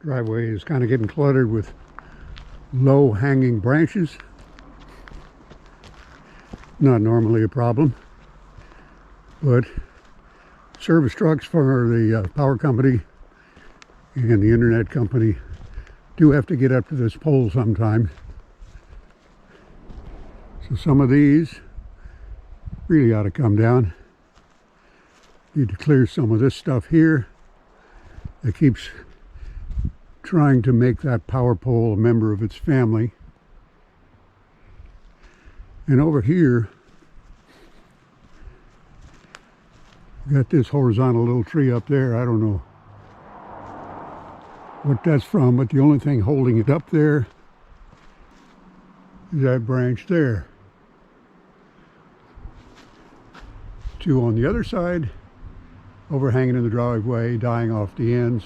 Driveway is kind of getting cluttered with low hanging branches. Not normally a problem, but service trucks for the power company and the internet company do have to get up to this pole sometimes. So some of these really ought to come down. Need to clear some of this stuff here that keeps trying to make that power pole a member of its family. And over here, got this horizontal little tree up there. I don't know what that's from, but the only thing holding it up there is that branch there. Two on the other side, overhanging in the driveway, dying off the ends,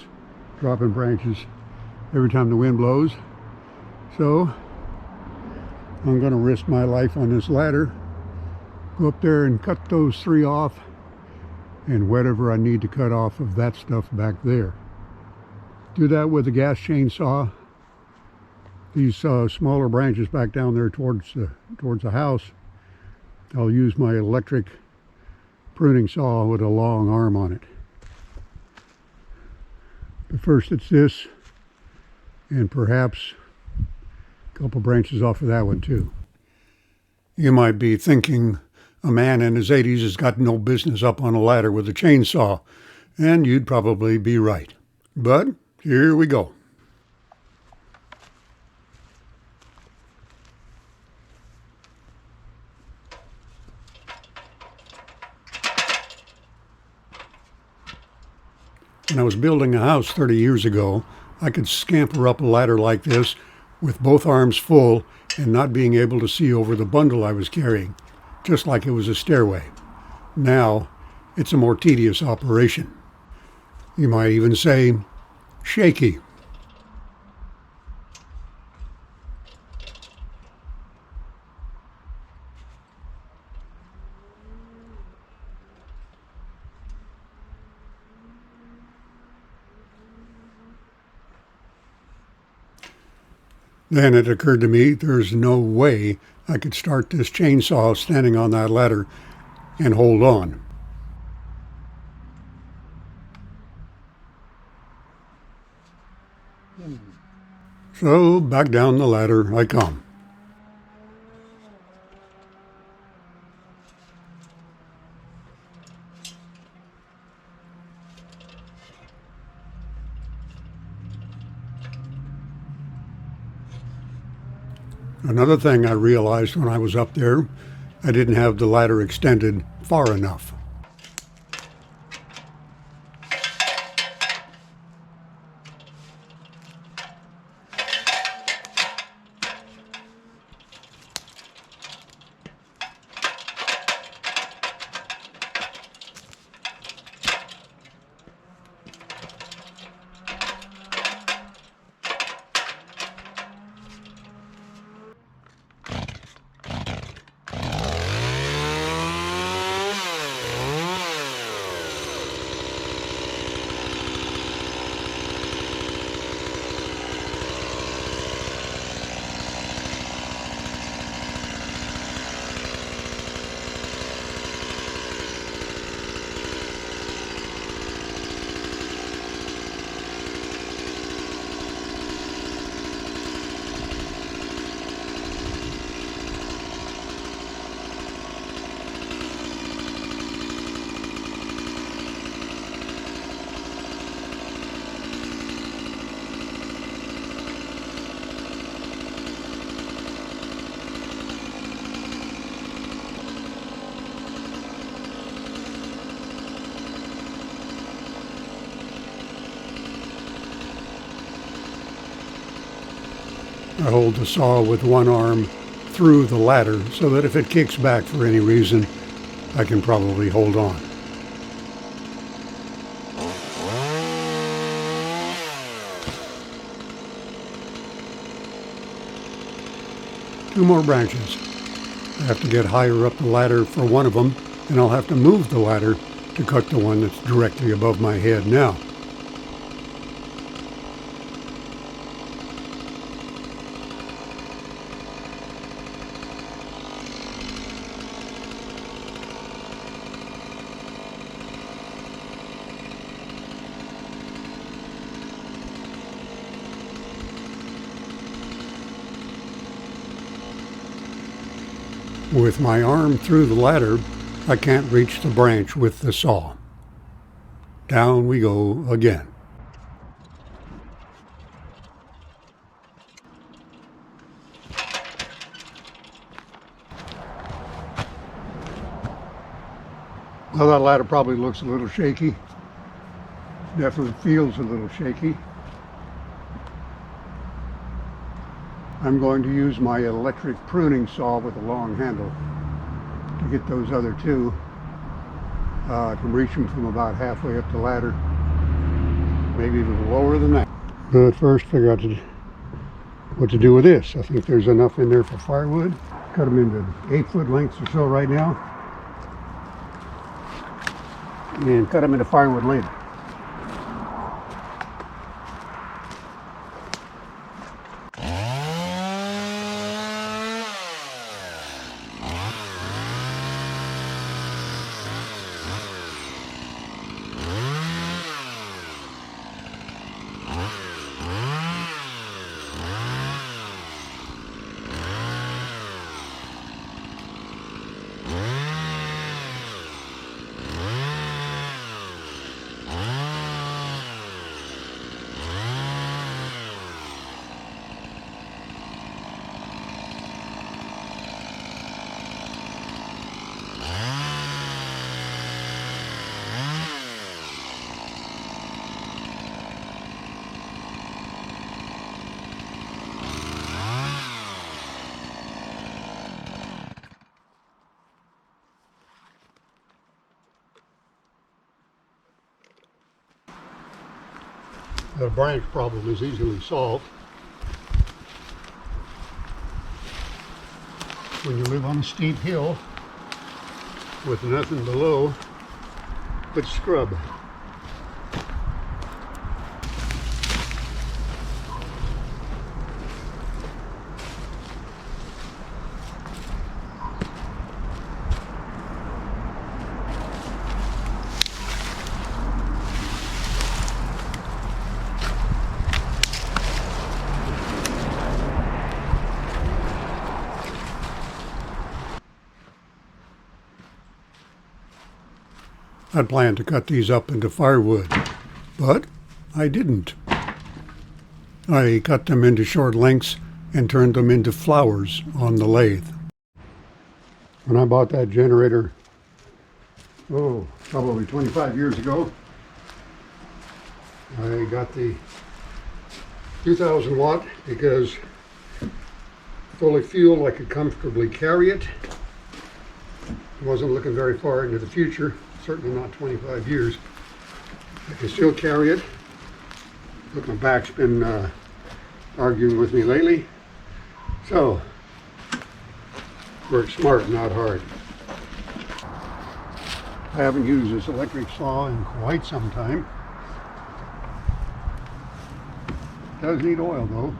dropping branches every time the wind blows. So I'm going to risk my life on this ladder, go up there and cut those three off, and whatever I need to cut off of that stuff back there. Do that with a gas chainsaw. These smaller branches back down there towards the house, I'll use my electric pruning saw with a long arm on it. But first it's this, and perhaps a couple branches off of that one too. You might be thinking a man in his 80s has got no business up on a ladder with a chainsaw, and you'd probably be right. But here we go. When I was building a house 30 years ago, I could scamper up a ladder like this with both arms full and not being able to see over the bundle I was carrying, just like it was a stairway. Now, it's a more tedious operation. You might even say, shaky. Then it occurred to me there's no way I could start this chainsaw standing on that ladder and hold on. So back down the ladder I come. Another thing I realized when I was up there, I didn't have the ladder extended far enough. I hold the saw with one arm through the ladder so that if it kicks back for any reason, I can probably hold on. Two more branches. I have to get higher up the ladder for one of them, and I'll have to move the ladder to cut the one that's directly above my head now. With my arm through the ladder, I can't reach the branch with the saw. Down we go again. Well, that ladder probably looks a little shaky. Definitely feels a little shaky. I'm going to use my electric pruning saw with a long handle to get those other two. I can reach them from about halfway up the ladder, maybe even lower than that. But first, figure out what to do with this. I think there's enough in there for firewood. Cut them into 8-foot lengths or so right now, and cut them into firewood later. The branch problem is easily solved. When you live on a steep hill with nothing below but scrub. I'd planned to cut these up into firewood, but I didn't. I cut them into short lengths and turned them into flowers on the lathe. When I bought that generator, probably 25 years ago, I got the 2000 watt because fully fueled I could comfortably carry it. I wasn't looking very far into the future. Certainly not 25 years. I can still carry it, but my back's been arguing with me lately. So, work smart, not hard. I haven't used this electric saw in quite some time. It does need oil though.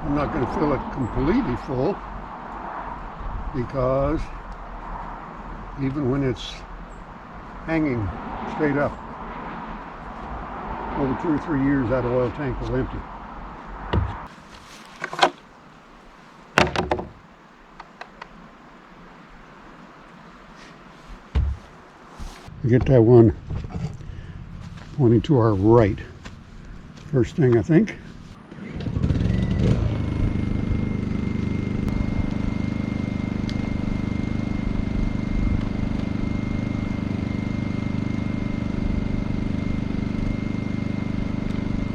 I'm not going to fill it completely full because even when it's hanging straight up, over 2 or 3 years that oil tank will empty. Get that one pointing to our right. First thing, I think.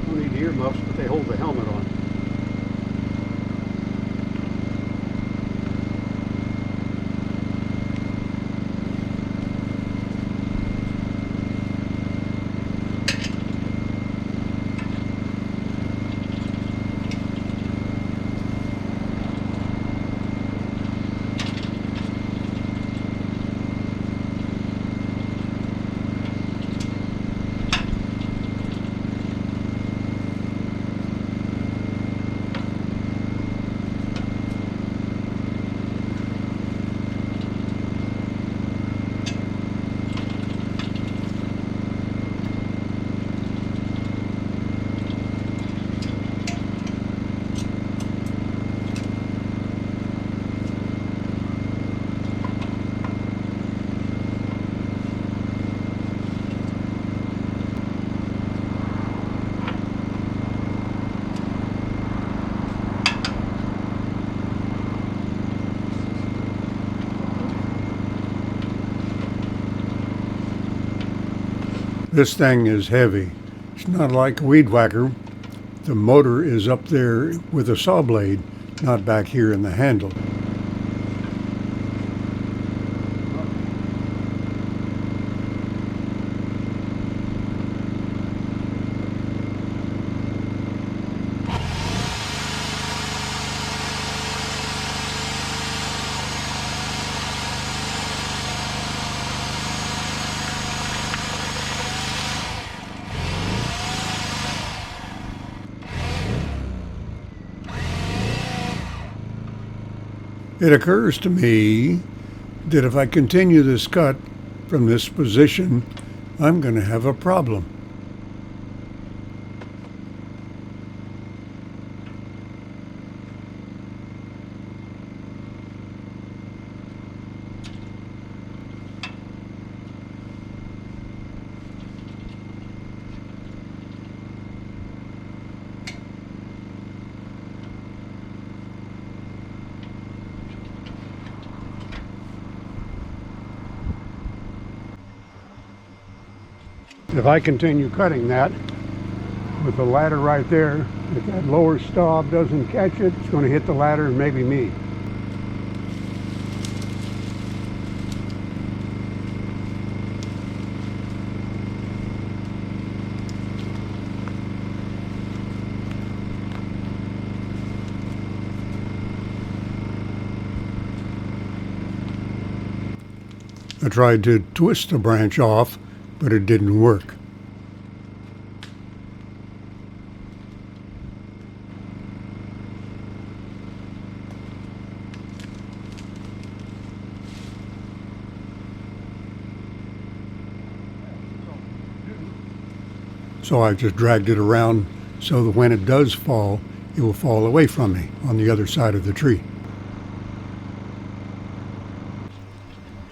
Don't need earmuffs, but they hold the helmet on. This thing is heavy. It's not like a weed whacker. The motor is up there with a saw blade, not back here in the handle. It occurs to me that if I continue this cut from this position, I'm going to have a problem. If I continue cutting that with the ladder right there, if that lower stub doesn't catch it, it's going to hit the ladder and maybe me. I tried to twist the branch off, but it didn't work. So I just dragged it around so that when it does fall, it will fall away from me on the other side of the tree.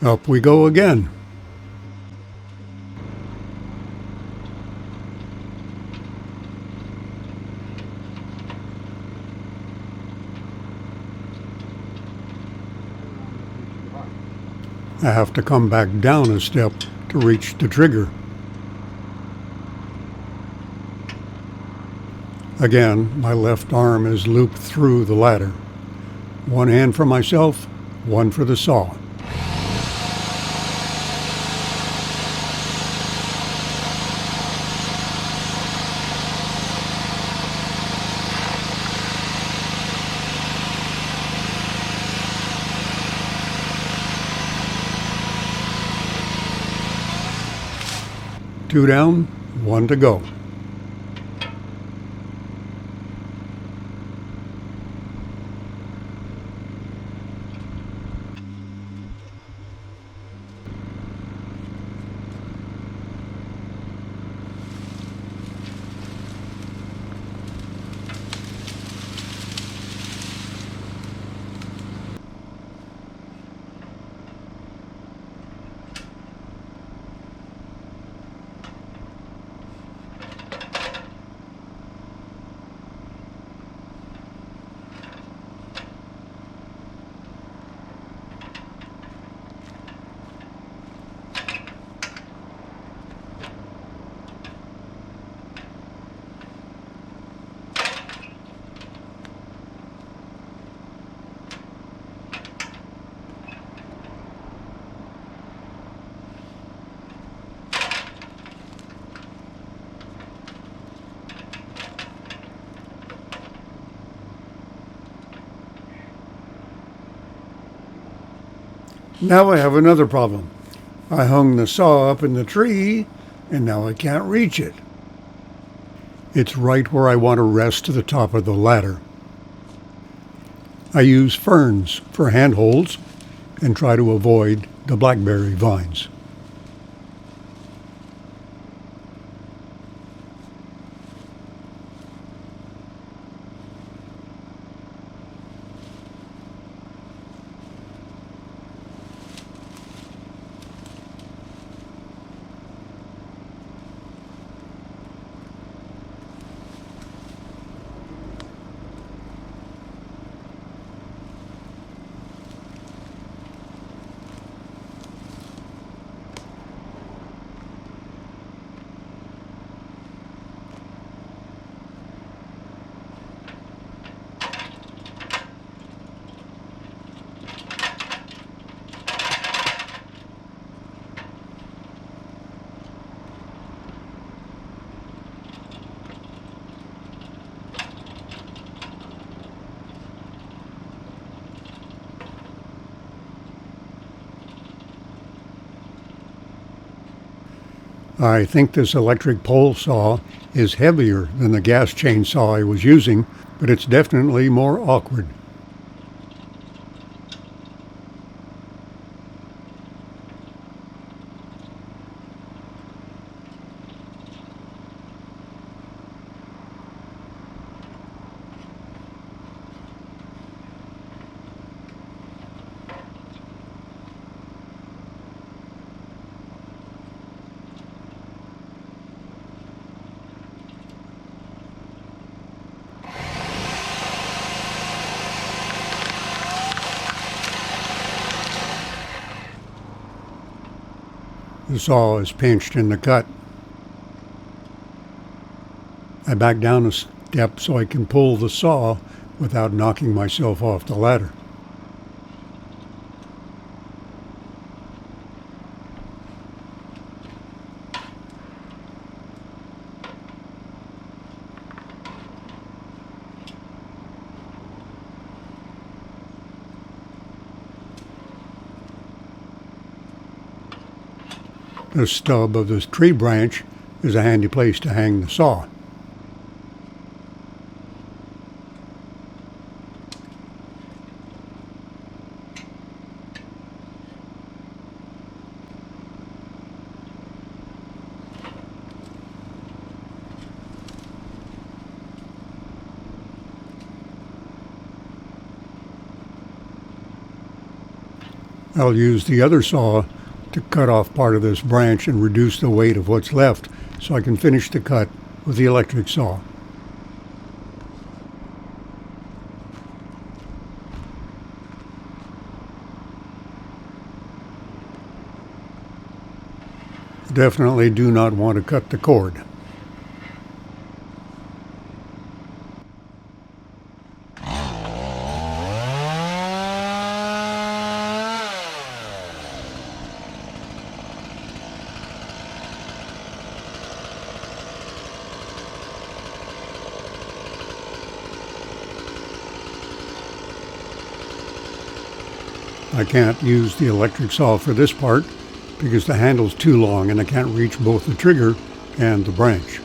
Up we go again. I have to come back down a step to reach the trigger. Again, my left arm is looped through the ladder. One hand for myself, one for the saw. Two down, one to go. Now I have another problem. I hung the saw up in the tree, and now I can't reach it. It's right where I want to rest to the top of the ladder. I use ferns for handholds and try to avoid the blackberry vines. I think this electric pole saw is heavier than the gas chainsaw I was using, but it's definitely more awkward. The saw is pinched in the cut. I back down a step so I can pull the saw without knocking myself off the ladder. The stub of this tree branch is a handy place to hang the saw. I'll use the other saw to cut off part of this branch and reduce the weight of what's left so I can finish the cut with the electric saw. Definitely do not want to cut the cord. I can't use the electric saw for this part because the handle's too long and I can't reach both the trigger and the branch.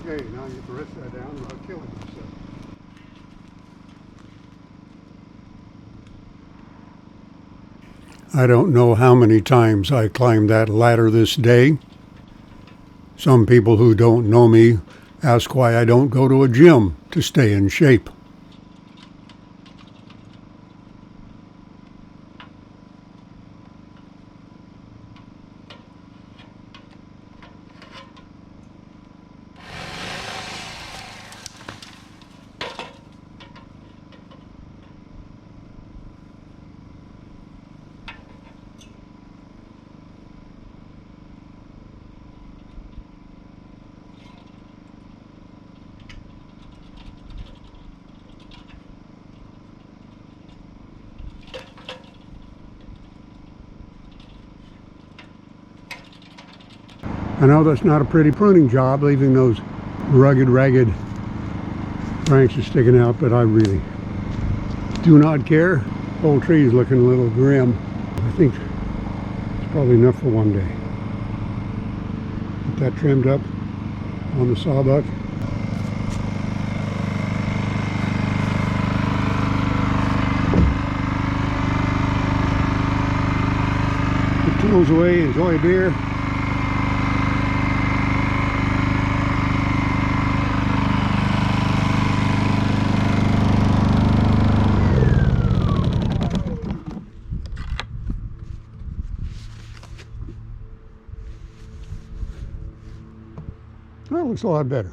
Okay, now you get the rest of that down without killing yourself. I don't know how many times I climbed that ladder this day. Some people who don't know me ask why I don't go to a gym to stay in shape. I know that's not a pretty pruning job, leaving those rugged, ragged branches sticking out, but I really do not care. The whole tree is looking a little grim. I think it's probably enough for one day. Get that trimmed up on the sawbuck. Put tools away, enjoy a beer. Well, it looks a lot better.